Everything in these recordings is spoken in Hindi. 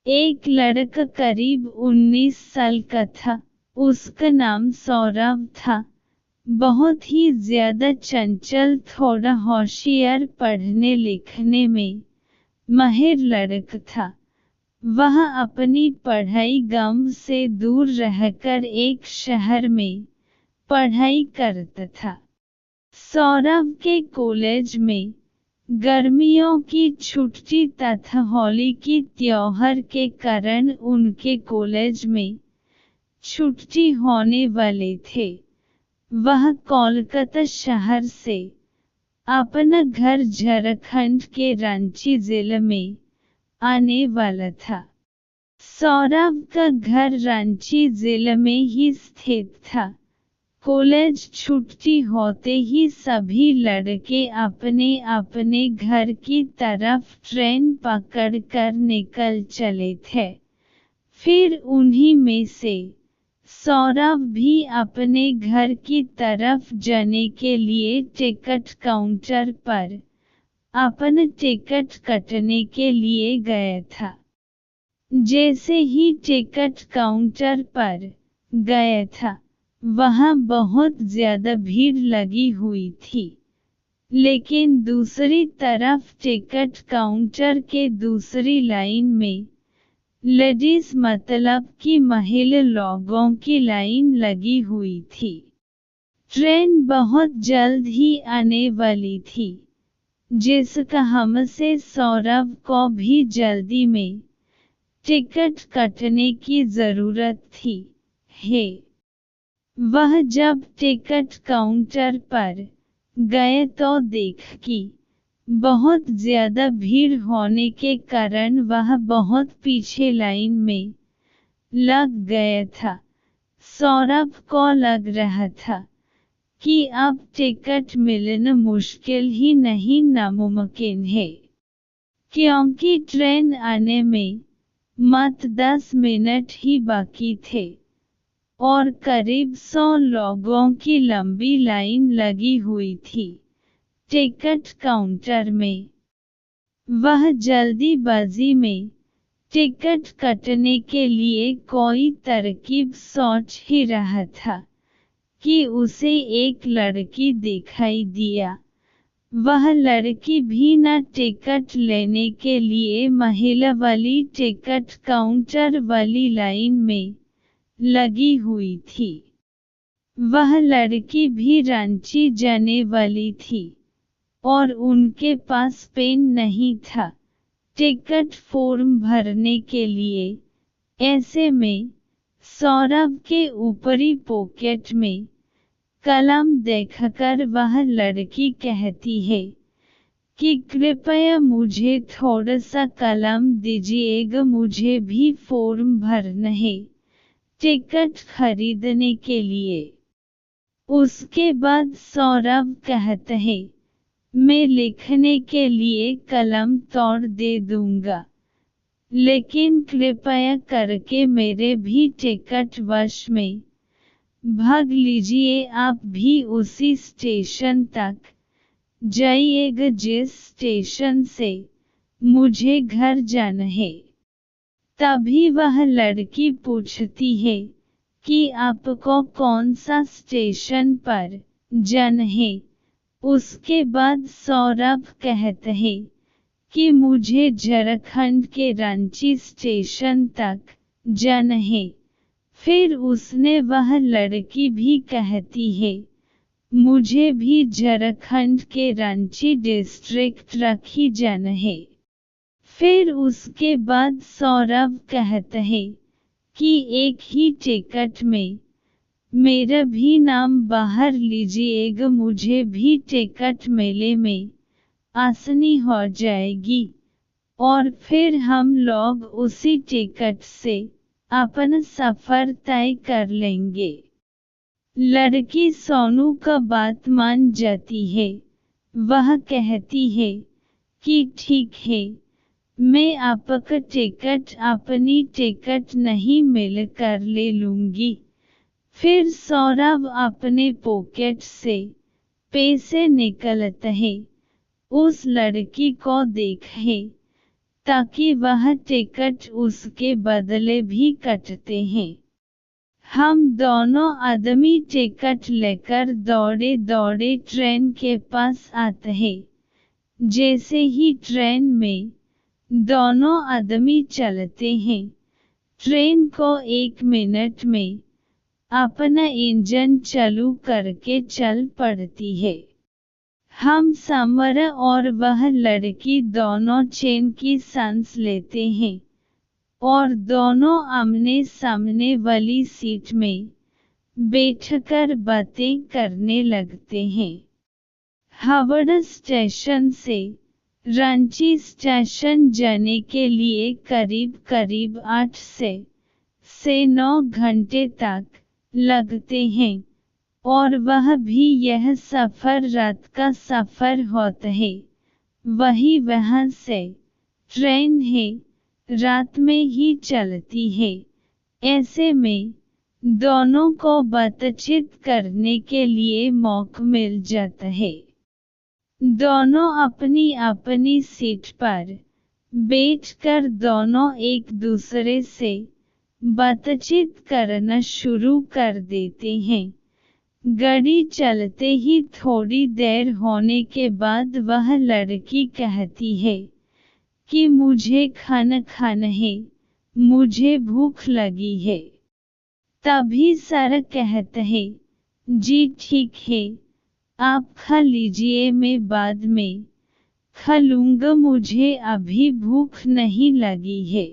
एक लड़का करीब 19 साल का था। उसका नाम सौरभ था। बहुत ही ज्यादा चंचल, थोड़ा होशियार, पढ़ने लिखने में माहिर लड़का था। वह अपनी पढ़ाई गांव से दूर रहकर एक शहर में पढ़ाई करता था। सौरभ के कॉलेज में गर्मियों की छुट्टी तथा होली की त्योहार के कारण उनके कॉलेज में छुट्टी होने वाले थे। वह कोलकाता शहर से अपना घर झारखंड के रांची जिले में आने वाला था। सौरभ का घर रांची जिले में ही स्थित था। कॉलेज छुट्टी होते ही सभी लड़के अपने अपने घर की तरफ ट्रेन पकड़कर निकल चले थे। फिर उन्हीं में से सौरभ भी अपने घर की तरफ जाने के लिए टिकट काउंटर पर अपना टिकट कटने के लिए गया था। जैसे ही टिकट काउंटर पर गया था, वहां बहुत ज्यादा भीड़ लगी हुई थी। लेकिन दूसरी तरफ टिकट काउंटर के दूसरी लाइन में लेडीज मतलब कि महिला लोगों की लाइन लगी हुई थी। ट्रेन बहुत जल्द ही आने वाली थी, जिसका हमसे सौरभ को भी जल्दी में टिकट कटने की जरूरत थी। वह जब टिकट काउंटर पर गए तो देख कि बहुत ज्यादा भीड़ होने के कारण वह बहुत पीछे लाइन में लग गया था। सौरभ को लग रहा था कि अब टिकट मिलना मुश्किल ही नहीं नामुमकिन है, क्योंकि ट्रेन आने में मात्र 10 मिनट ही बाकी थे और करीब 100 लोगों की लंबी लाइन लगी हुई थी टिकट काउंटर में। वह जल्दीबाजी में टिकट कटने के लिए कोई तरकीब सोच ही रहा था कि उसे एक लड़की दिखाई दिया। वह लड़की भी न टिकट लेने के लिए महिला वाली टिकट काउंटर वाली लाइन में लगी हुई थी। वह लड़की भी रांची जाने वाली थी और उनके पास पेन नहीं था टिकट फॉर्म भरने के लिए। ऐसे में सौरभ के ऊपरी पॉकेट में कलम देखकर वह लड़की कहती है कि कृपया मुझे थोड़ा सा कलम दीजिएगा, मुझे भी फॉर्म भरना है टिकट खरीदने के लिए। उसके बाद सौरभ कहता है, मैं लिखने के लिए कलम तोड़ दे दूंगा, लेकिन कृपया करके मेरे भी टिकट वश में भाग लीजिए। आप भी उसी स्टेशन तक जाइएगा जिस स्टेशन से मुझे घर जाना है। तभी वह लड़की पूछती है कि आपको कौन सा स्टेशन पर जाना है। उसके बाद सौरभ कहता है कि मुझे झारखंड के रांची स्टेशन तक जाना है। फिर उसने वह लड़की भी कहती है, मुझे भी झारखंड के रांची डिस्ट्रिक्ट रखी जाना है। फिर उसके बाद सौरभ कहता है कि एक ही टिकट में मेरा भी नाम बाहर लीजिएगा, मुझे भी टिकट मेले में आसानी हो जाएगी और फिर हम लोग उसी टिकट से अपना सफर तय कर लेंगे। लड़की सोनू का बात मान जाती है। वह कहती है कि ठीक है, मैं आपका टिकट अपनी टिकट नहीं मिल कर ले लूंगी। फिर सौरभ अपने पॉकेट से पैसे निकालता है। उस लड़की को देखे ताकि वह टिकट उसके बदले भी कटते हैं। हम दोनों आदमी टिकट लेकर दौड़े दौड़े ट्रेन के पास आते हैं। जैसे ही ट्रेन में दोनों आदमी चलते हैं, ट्रेन को 1 मिनट में अपना इंजन चालू करके चल पड़ती है। हम समर और वह लड़की दोनों चैन की सांस लेते हैं और दोनों आमने सामने वाली सीट में बैठकर बातें करने लगते हैं। हावड़ा स्टेशन से रांची स्टेशन जाने के लिए करीब करीब 8 से 9 घंटे तक लगते हैं और वह भी यह सफ़र रात का सफ़र होता है। वही वहाँ से ट्रेन है, रात में ही चलती है। ऐसे में दोनों को बातचीत करने के लिए मौका मिल जाता है। दोनों अपनी अपनी सीट पर बैठकर दोनों एक दूसरे से बातचीत करना शुरू कर देते हैं। गाड़ी चलते ही थोड़ी देर होने के बाद वह लड़की कहती है कि मुझे खाना खाना है, मुझे भूख लगी है। तभी सर कहता है, जी ठीक है, आप खा लीजिए, मैं बाद में खा लूँगा, मुझे अभी भूख नहीं लगी है।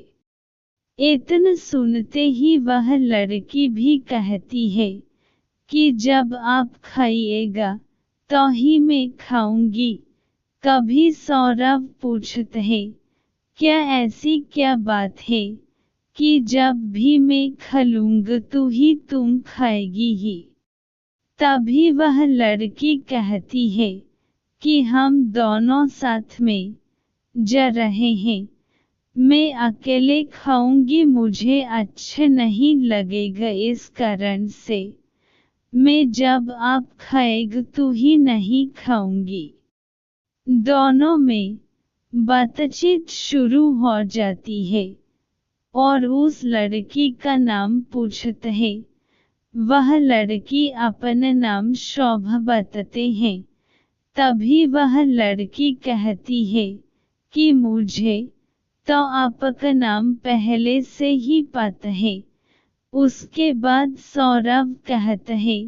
इतना सुनते ही वह लड़की भी कहती है कि जब आप खाइएगा तो ही मैं खाऊंगी। कभी सौरभ पूछते हैं, क्या ऐसी क्या बात है कि जब भी मैं खा लूँगा तो ही तुम खाएगी ही? तभी वह लड़की कहती है कि हम दोनों साथ में जा रहे हैं, मैं अकेले खाऊंगी मुझे अच्छा नहीं लगेगा, इस कारण से मैं जब आप खाएगा तो ही नहीं खाऊंगी। दोनों में बातचीत शुरू हो जाती है और उस लड़की का नाम पूछते हैं। वह लड़की अपना नाम शोभा बताते हैं। तभी वह लड़की कहती है कि मुझे तो आपका नाम पहले से ही पता है। उसके बाद सौरभ कहता है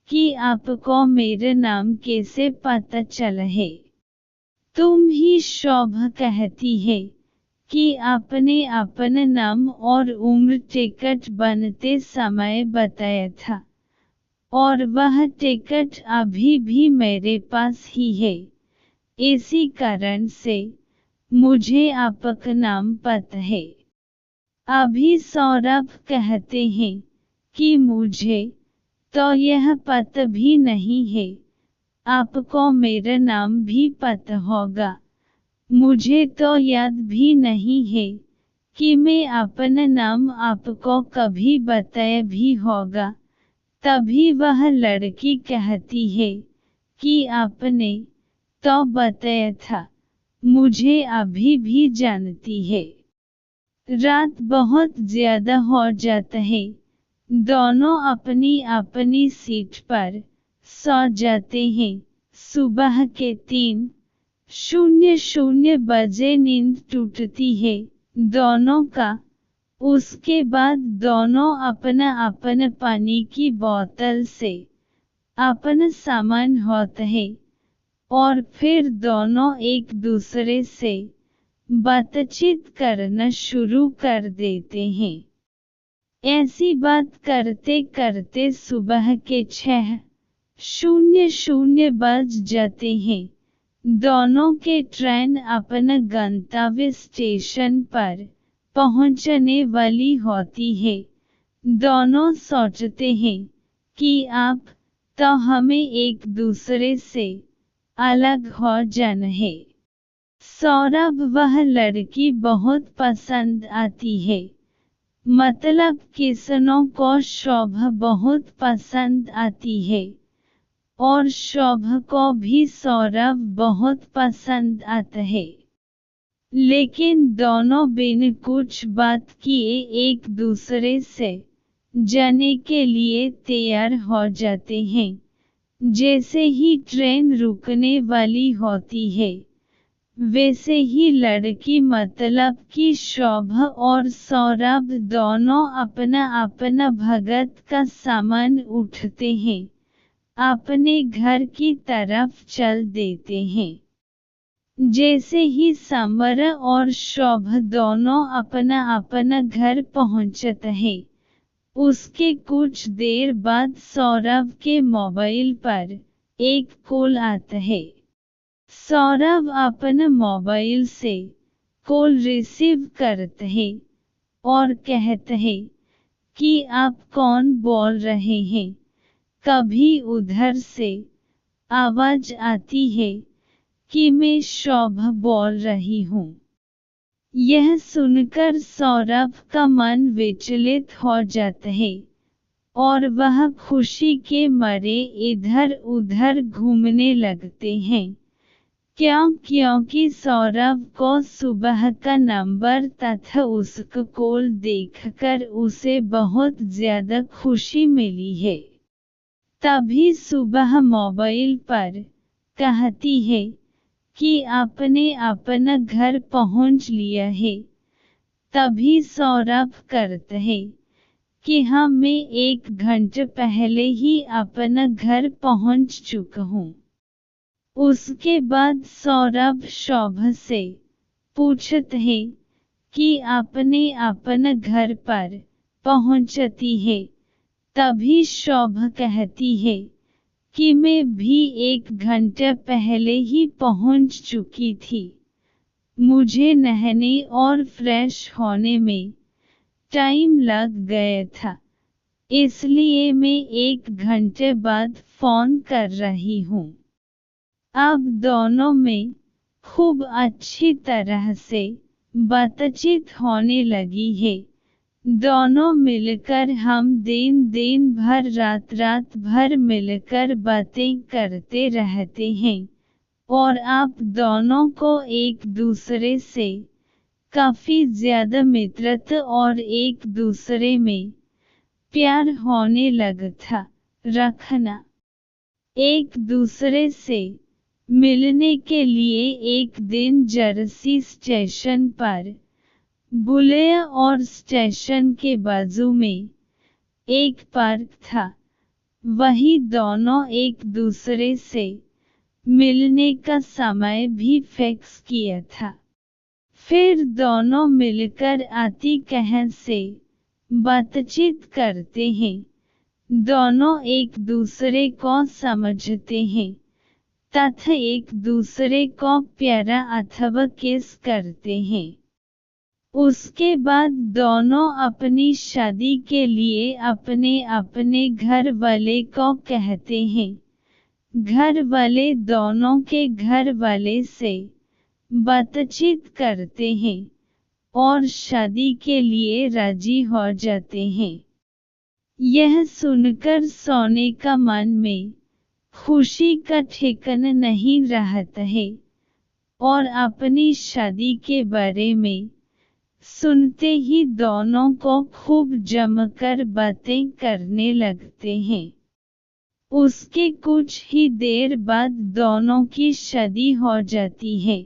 कि आपको मेरा नाम कैसे पता चला है? तुम ही शोभा कहती है कि आपने अपना नाम और उम्र टिकट बनते समय बताया था और वह टिकट अभी भी मेरे पास ही है। इसी कारण से मुझे आपका नाम पता है। अभी सौरभ कहते हैं कि मुझे तो यह पता भी नहीं है, आपको मेरा नाम भी पता होगा। मुझे तो याद भी नहीं है कि मैं अपना नाम आपको कभी बताया भी होगा। तभी वह लड़की कहती है कि आपने तो बताया था, मुझे अभी भी जानती है। रात बहुत ज्यादा हो जाता है, दोनों अपनी अपनी सीट पर सो जाते हैं। सुबह के 3:00 बजे नींद टूटती है दोनों का। उसके बाद दोनों अपना अपना पानी की बोतल से अपना सामान होता है और फिर दोनों एक दूसरे से बातचीत करना शुरू कर देते हैं। ऐसी बात करते करते सुबह के 6:00 बज जाते हैं। दोनों के ट्रेन अपना गंतव्य स्टेशन पर पहुंचने वाली होती है। दोनों सोचते हैं कि अब तो हमें एक दूसरे से अलग हो जाना है। सौरभ वह लड़की बहुत पसंद आती है, मतलब किसनों को शोभा बहुत पसंद आती है और शोभा को भी सौरभ बहुत पसंद आता है। लेकिन दोनों बिन कुछ बात किए एक दूसरे से जाने के लिए तैयार हो जाते हैं। जैसे ही ट्रेन रुकने वाली होती है, वैसे ही लड़की मतलब कि शोभा और सौरभ दोनों अपना अपना भगत का सामान उठाते हैं, अपने घर की तरफ चल देते हैं। जैसे ही समर और शोभा दोनों अपना अपना घर पहुंचते हैं, उसके कुछ देर बाद सौरभ के मोबाइल पर एक कॉल आता है। सौरभ अपने मोबाइल से कॉल रिसीव करते हैं और कहते हैं कि आप कौन बोल रहे हैं। कभी उधर से आवाज आती है कि मैं शोभा बोल रही हूँ। यह सुनकर सौरभ का मन विचलित हो जाता है और वह खुशी के मारे इधर उधर घूमने लगते हैं। क्योंकि सौरभ को सुबह का नंबर तथा उसका कॉल देखकर उसे बहुत ज्यादा खुशी मिली है। तभी सुबह मोबाइल पर कहती है कि आपने अपना घर पहुंच लिया है। तभी सौरभ करते हैं कि हाँ, मैं 1 घंटे पहले ही अपना घर पहुंच चुका हूँ। उसके बाद सौरभ शोभा से पूछते हैं कि आपने अपना घर पर पहुंचती है। तभी शोभा कहती है कि मैं भी 1 घंटे पहले ही पहुंच चुकी थी। मुझे नहाने और फ्रेश होने में टाइम लग गया था, इसलिए मैं 1 घंटे बाद फोन कर रही हूँ। अब दोनों में खूब अच्छी तरह से बातचीत होने लगी है। दोनों मिलकर हम दिन भर रात भर मिलकर बातें करते रहते हैं और आप दोनों को एक दूसरे से काफी ज्यादा मित्रता और एक दूसरे में प्यार होने लगता रखना। एक दूसरे से मिलने के लिए एक दिन जर्सी स्टेशन पर बुलाया और स्टेशन के बाजू में एक पार्क था। वही दोनों एक दूसरे से मिलने का समय भी फिक्स किया था। फिर दोनों मिलकर आती कहीं से बातचीत करते हैं। दोनों एक दूसरे को समझते हैं तथा एक दूसरे को प्यारा अथवा किस करते हैं। उसके बाद दोनों अपनी शादी के लिए अपने अपने घर वाले को कहते हैं। घर वाले दोनों के घर वाले से बातचीत करते हैं और शादी के लिए राजी हो जाते हैं। यह सुनकर सोने का मन में खुशी का ठिकाना नहीं रहता है और अपनी शादी के बारे में सुनते ही दोनों को खूब जमकर बातें करने लगते हैं। उसके कुछ ही देर बाद दोनों की शादी हो जाती है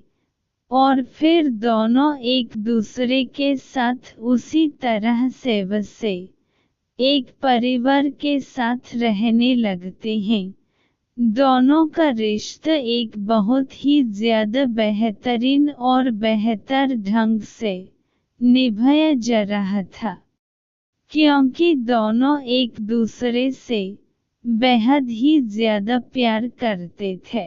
और फिर दोनों एक दूसरे के साथ उसी तरह से एक परिवार के साथ रहने लगते हैं। दोनों का रिश्ता एक बहुत ही ज्यादा बेहतरीन और बेहतर ढंग से निभाया जा रहा था, क्योंकि दोनों एक दूसरे से बेहद ही ज्यादा प्यार करते थे।